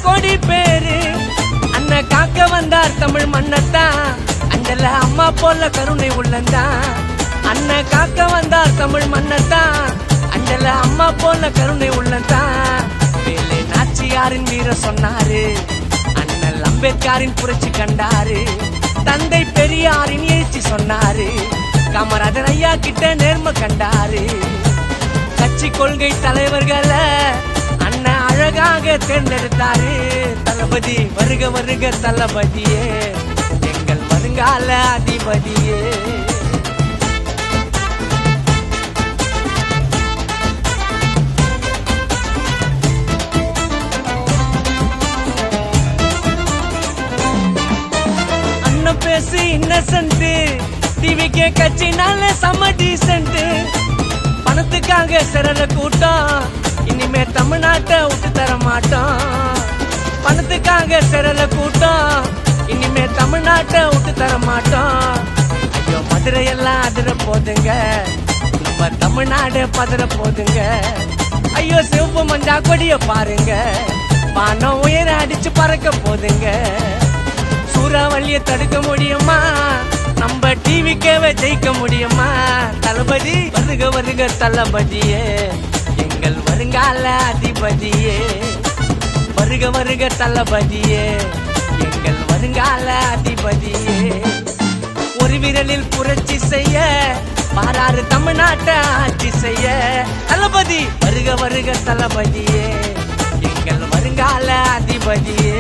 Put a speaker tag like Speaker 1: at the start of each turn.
Speaker 1: கோடி பேரு அண்ணன் காக்க வந்தார் தமிழ் மண்ணத்தான் அஞ்சல அம்மா போல கருணை உள்ளந்தான் அண்ணன் காக்க வந்தார் தமிழ் மண்ணத்தான் அஞ்சல அம்மா போல கருணை உள்ளந்தான் வேலை நாச்சியாரின் வீர சொன்னாரு அண்ணல் அம்பேத்கரின் புரட்சி கண்டாரு தந்தை பெரியாரின் எழுச்சி சொன்னாரு காமராஜர் ஐயா கிட்ட நேர்மை கண்டாரு கட்சி கொள்கை தலைவர்களை அண்ணன் அழகாக தேர்ந்தெடுத்தாரு தளபதி வருக வருக தளபதியே எங்கள் வருங்கால அதிபதியே அண்ணன் பேசு இன்னசென்ட் டிவிக்கே கட்சினால செம டீசென்ட் பணத்துக்காக சிறர கூட்டம் இனிமே தமிழ்நாட்டை விட்டு தர மாட்டோம் பணத்துக்காக சிறர கூட்டம் இனிமே தமிழ்நாட்டை விட்டு தர மாட்டோம் ஐயோ மதுரையெல்லாம் அதிர போதுங்க நம்ம தமிழ்நாடு பதற போதுங்க ஐயோ சிவப்பு மஞ்சா கொடிய பாருங்க வானம் உயர அடிச்சு பறக்க போதுங்க சூறாவளிய தடுக்க முடியுமா நம்ம டிவிக்கவே ஜெயிக்க முடியுமா தளபதி வருக வருக தளபதியே எங்கள் வருங்கால அதிபதியே வருக வருக தளபதியே எங்கள் வருங்கால அதிபதியே ஒரு விரலில் புரட்சி செய்ய பாராறு தமிழ்நாட்டை ஆட்சி செய்ய தளபதி வருக வருக தளபதியே எங்கள் வருங்கால அதிபதியே